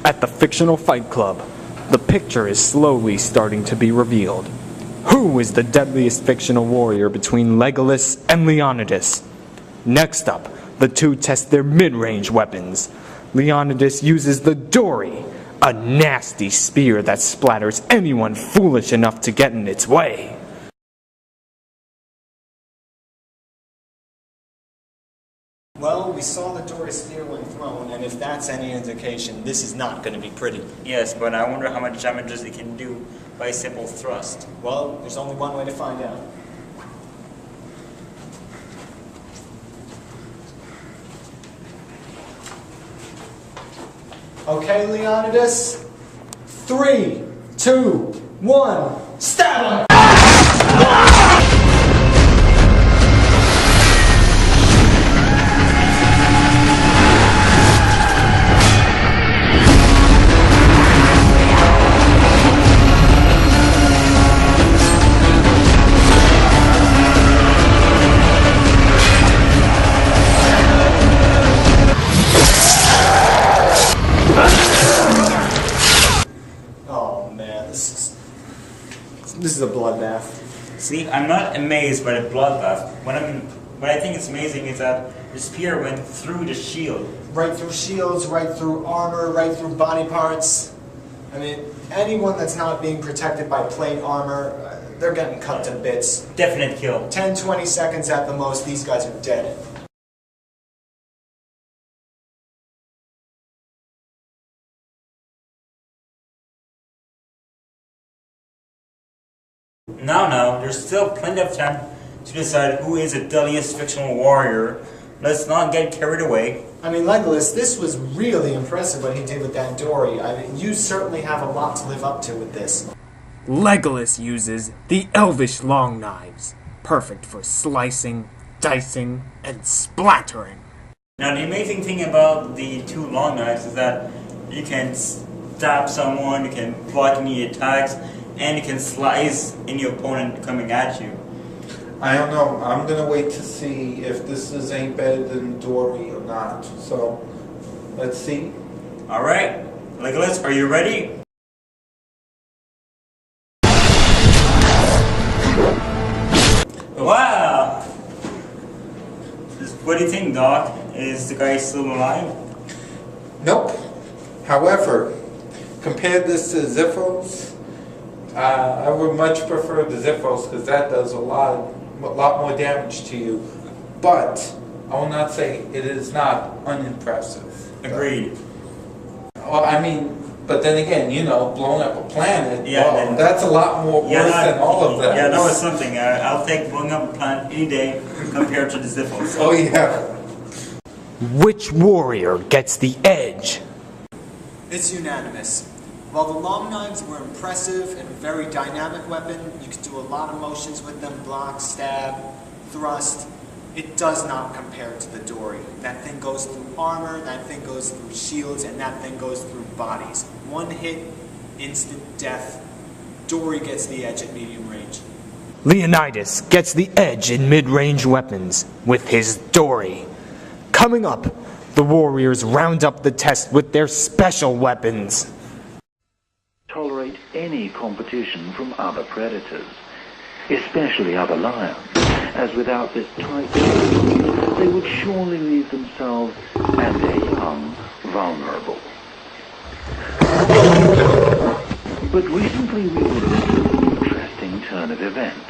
At the fictional fight club, the picture is slowly starting to be revealed. Who is the deadliest fictional warrior between Legolas and Leonidas? Next up, the two test their mid-range weapons. Leonidas uses the Dory, a nasty spear that splatters anyone foolish enough to get in its way. Well, we saw the Dory spear when thrown, and if that's any indication, this is not going to be pretty. Yes, but I wonder how much damage it can do by a simple thrust. Well, there's only one way to find out. Okay, Leonidas. 3, 2, 1, stab him! This is a bloodbath. See, I'm not amazed by the bloodbath. What I think is amazing is that the spear went through the shield. Right through shields, right through armor, right through body parts. I mean, anyone that's not being protected by plate armor, they're getting cut to bits. Definite kill. 10, 20 seconds at the most, these guys are dead. Now, there's still plenty of time to decide who is the deadliest fictional warrior. Let's not get carried away. I mean, Legolas, this was really impressive what he did with that Dory. I mean, you certainly have a lot to live up to with this. Legolas uses the elvish long knives, perfect for slicing, dicing, and splattering. Now, the amazing thing about the two long knives is that you can stab someone, you can block any attacks, and you can slice any opponent coming at you. I don't know. I'm going to wait to see if this is any better than Dory or not. So, let's see. Alright, Legolas, are you ready? Wow! What do you think, Doc? Is the guy still alive? Nope. However, compare this to Ziphos. I would much prefer the Ziphos because that does a lot more damage to you. But I will not say it is not unimpressive. Agreed. Well, I mean, but then again, you know, blowing up a planet, yeah, well, that's a lot more worse than all of that. Yeah, that was something. I'll take blowing up a planet any day compared to the Ziphos. Oh, yeah. Which warrior gets the edge? It's unanimous. While the long knives were impressive and a very dynamic weapon, you could do a lot of motions with them, block, stab, thrust. It does not compare to the Dory. That thing goes through armor, that thing goes through shields, and that thing goes through bodies. One hit, instant death. Dory gets the edge at medium range. Leonidas gets the edge in mid-range weapons with his Dory. Coming up, the warriors round up the test with their special weapons. Tolerate any competition from other predators, especially other lions, as without this tight control, they would surely leave themselves and their young vulnerable. But recently we witnessed an interesting turn of events.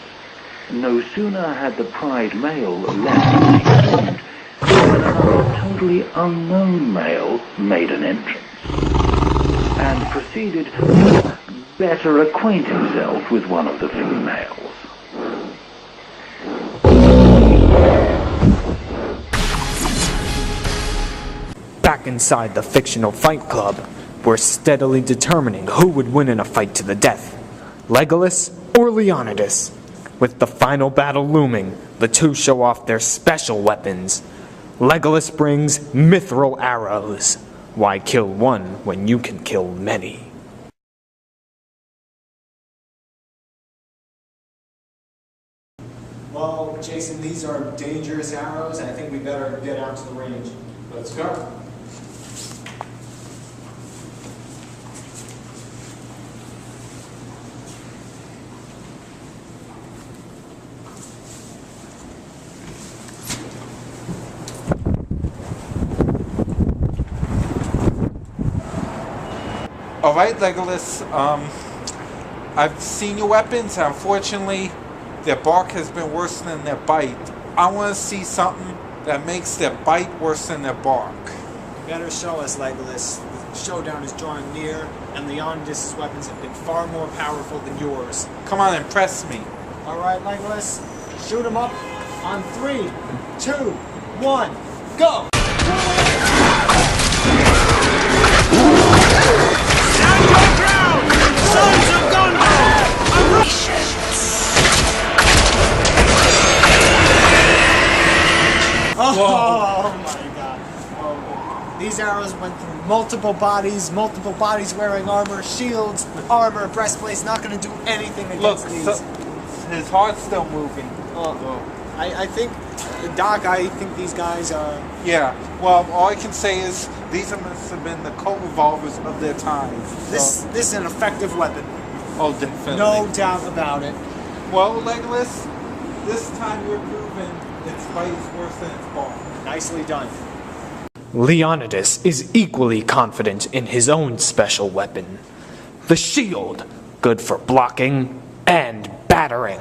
No sooner had the pride male left the wound than another totally unknown male made an entrance and proceeded to better acquaint himself with one of the females. Back inside the fictional fight club, we're steadily determining who would win in a fight to the death, Legolas or Leonidas. With the final battle looming, the two show off their special weapons. Legolas brings mithril arrows. Why kill one when you can kill many? Well, Jason, these are dangerous arrows, and I think we better get out to the range. Let's go. Alright, Legolas, I've seen your weapons. Unfortunately, their bark has been worse than their bite. I want to see something that makes their bite worse than their bark. You better show us, Legolas. The showdown is drawing near, and Leonidas' weapons have been far more powerful than yours. Come on, impress me. Alright, Legolas, shoot him up on 3, 2, 1, go! Stand your ground, sons of Gondor! Oh my god. Oh, these arrows went through multiple bodies wearing armor, shields, armor, breastplates, not going to do anything Look, against these. his heart's still moving. I think, Doc, I think these guys are... Yeah, well, all I can say is these must have been the Colt revolvers of their time. This is an effective weapon. Oh, definitely. No doubt about it. Well, Legolas, this time you're proving its bite is worse than its bark. Nicely done. Leonidas is equally confident in his own special weapon, the shield, good for blocking and battering.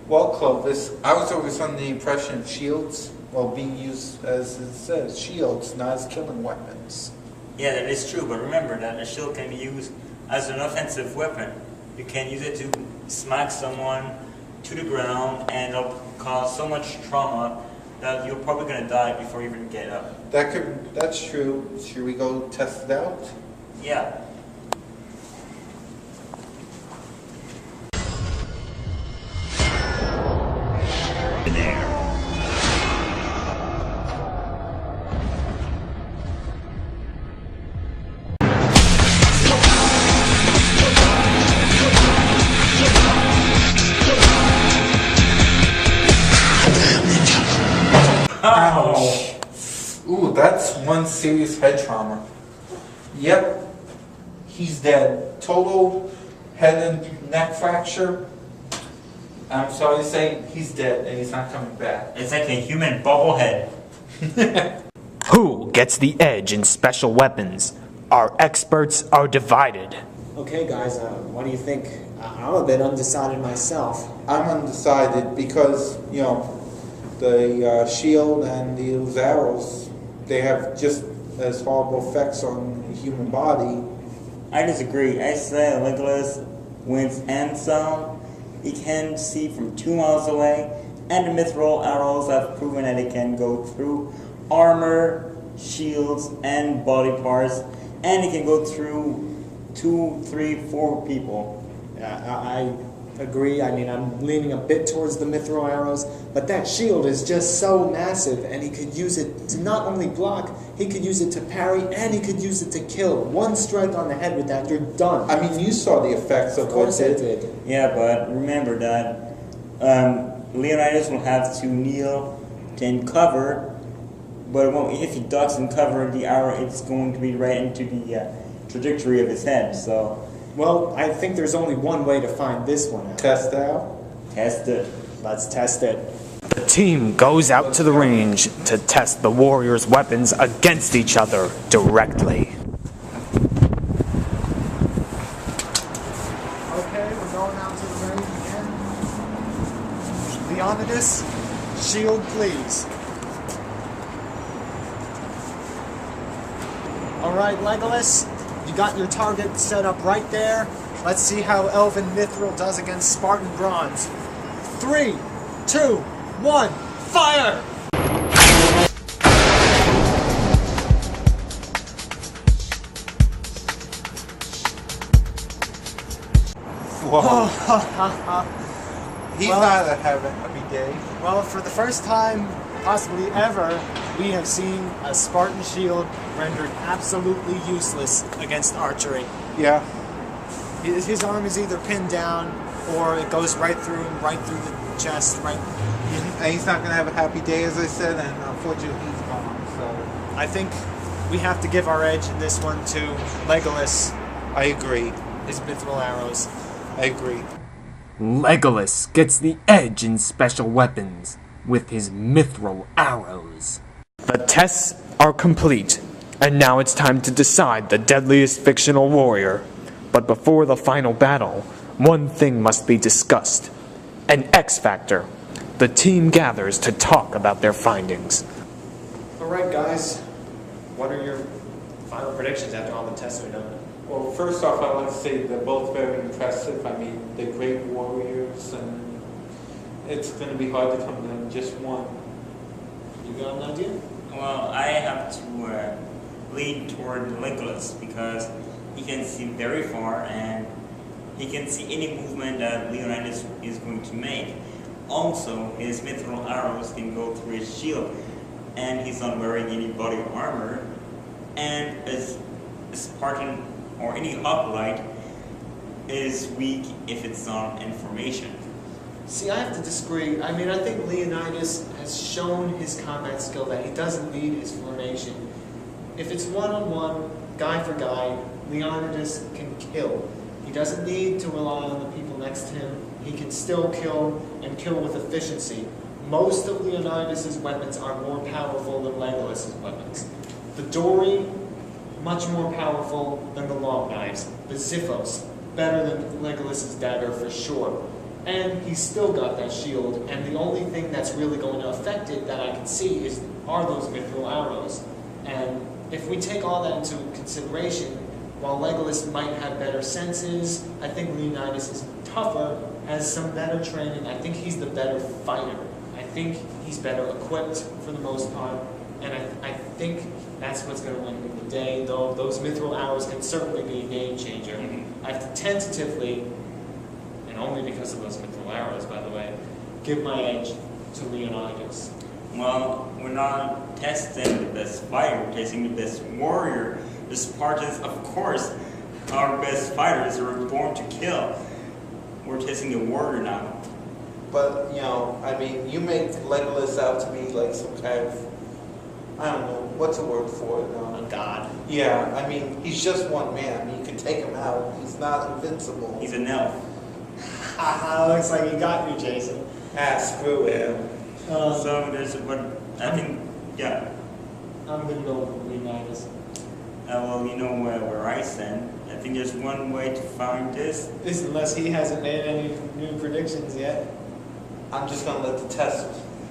Well, Clovis, I was always under the impression of shields, well, being used, as it says, shields, not as killing weapons. Yeah, that is true, but remember that a shield can be used as an offensive weapon. You can use it to smack someone to the ground, and it'll cause so much trauma that you're probably going to die before you even get up. That's true. Should we go test it out? Yeah. Ouch. Ooh, that's one serious head trauma. Yep, he's dead. Total head and neck fracture. I'm sorry to say, he's dead and he's not coming back. It's like a human bobblehead. Who gets the edge in special weapons? Our experts are divided. Okay, guys, what do you think? I'm a bit undecided myself. I'm undecided because, you know, the shield and those arrows, they have just as horrible effects on the human body. I disagree. I say Legolas wins and some. He can see from 2 miles away, and the mithril arrows have proven that it can go through armor, shields, and body parts, and it can go through 2, 3, 4 people. I agree. I mean, I'm leaning a bit towards the mithril arrows, but that shield is just so massive, and he could use it to not only block, he could use it to parry, and he could use it to kill. One strike on the head with that, you're done. I mean, you saw the effects of course what I it did. Yeah, but remember that Leonidas will have to kneel and cover, but it won't, if he ducks and cover the arrow, it's going to be right into the trajectory of his head, so... Well, I think there's only one way to find this one out. Test out. Test it. Let's test it. The team goes out to the range to test the warriors' weapons against each other directly. Okay, we're going out to the range again. Leonidas, shield please. Alright, Legolas, you got your target set up right there. Let's see how Elven Mithril does against Spartan Bronze. 3, 2, 1, fire! Whoa. He's Well- not having a happy day. Well, for the first time, possibly ever, we have seen a Spartan shield rendered absolutely useless against archery. Yeah. His arm is either pinned down, or it goes right through him, right through the chest, right... And he's not going to have a happy day, as I said, and unfortunately he's gone, so... I think we have to give our edge in this one to Legolas, I agree. his mithril arrows. I agree. Legolas gets the edge in special weapons with his mithril arrows. The The tests are complete, and now it's time to decide the deadliest fictional warrior. But before the final battle, one thing must be discussed. An X Factor. The team gathers to talk about their findings. Alright guys, what are your final predictions after all the tests are done? Well, first off, I'd like to say they're both very impressive. I mean, they're great warriors, and it's going to be hard to come down to just one. You got an idea? Well, I have to lean toward Legolas because he can see very far and he can see any movement that Leonidas is going to make. Also, his mithril arrows can go through his shield, and he's not wearing any body armor. And as a Spartan or any hoplite is weak if it's not in formation. See, I have to disagree. I mean, I think Leonidas has shown his combat skill that he doesn't need his formation. If it's one-on-one, guy for guy, Leonidas can kill. He doesn't need to rely on the people next to him. He can still kill, and kill with efficiency. Most of Leonidas' weapons are more powerful than Legolas' weapons. The Dory, much more powerful than the long knives. The Xiphos, better than Legolas' dagger for sure. And he's still got that shield, and the only thing that's really going to affect it that I can see are those mithril arrows. And if we take all that into consideration, while Legolas might have better senses, I think Leonidas is tougher, has some better training. I think he's the better fighter. I think he's better equipped for the most part, and I think that's what's going to win the day, though those mithril arrows can certainly be a game changer. I have to tentatively, and only because of those mithril arrows, by the way, give my edge to Leonidas. Well, we're not testing the best fighter, we're testing the best warrior. The Spartans, of course, our best fighters are born to kill. We're testing the warrior now. But, you know, I mean, you make Legolas out to be like some kind of, I don't know, what's the word for it? A god. Yeah, I mean, he's just one man. You can take him out. He's not invincible. He's an elf. Looks like you got me, Jason. Screw him. So there's I think, yeah. I'm going to go with Leonidas. Well, you know where I stand. I think there's one way to find this. Unless he hasn't made any new predictions yet. I'm just going to let the test.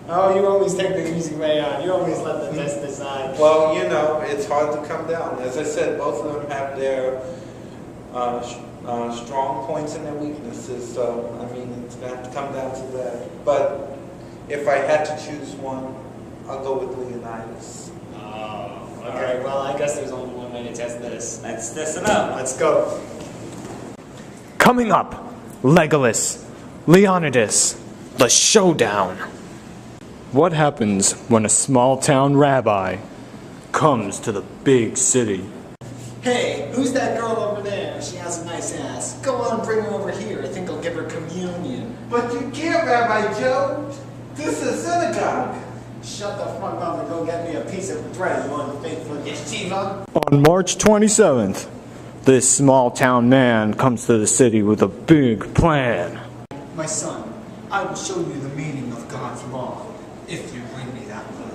Oh, you always take the easy way out. You always let the test decide. Well, you know, it's hard to come down. As I said, both of them have their strong points and their weaknesses. So, I mean, it's going to have to come down to that. But if I had to choose one, I'll go with Leonidas. Okay, well, I guess there's only one way to test this. Let's test it out. Let's go. Coming up, Legolas, Leonidas, the showdown. What happens when a small-town rabbi comes to the big city? Hey, who's that girl over there? She has a nice ass. Go on, bring her over here. I think I'll give her communion. But you can't, Rabbi Joe. This is synagogue. Shut the fuck up and go get me a piece of bread, you unfaithful yeshiva. On March 27th, this small-town man comes to the city with a big plan. My son, I will show you the meaning of God's law, if you bring me that one.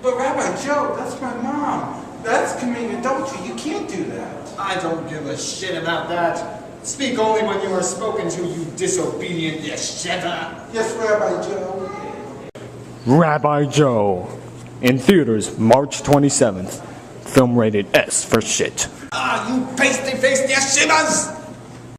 But Rabbi Joe, that's my mom. That's communion, don't you? You can't do that. I don't give a shit about that. Speak only when you are spoken to, you disobedient yeshiva. Yes, Rabbi Joe. Rabbi Joe. In theaters, March 27th. Film rated S for shit. You pasty-faced yeshivas!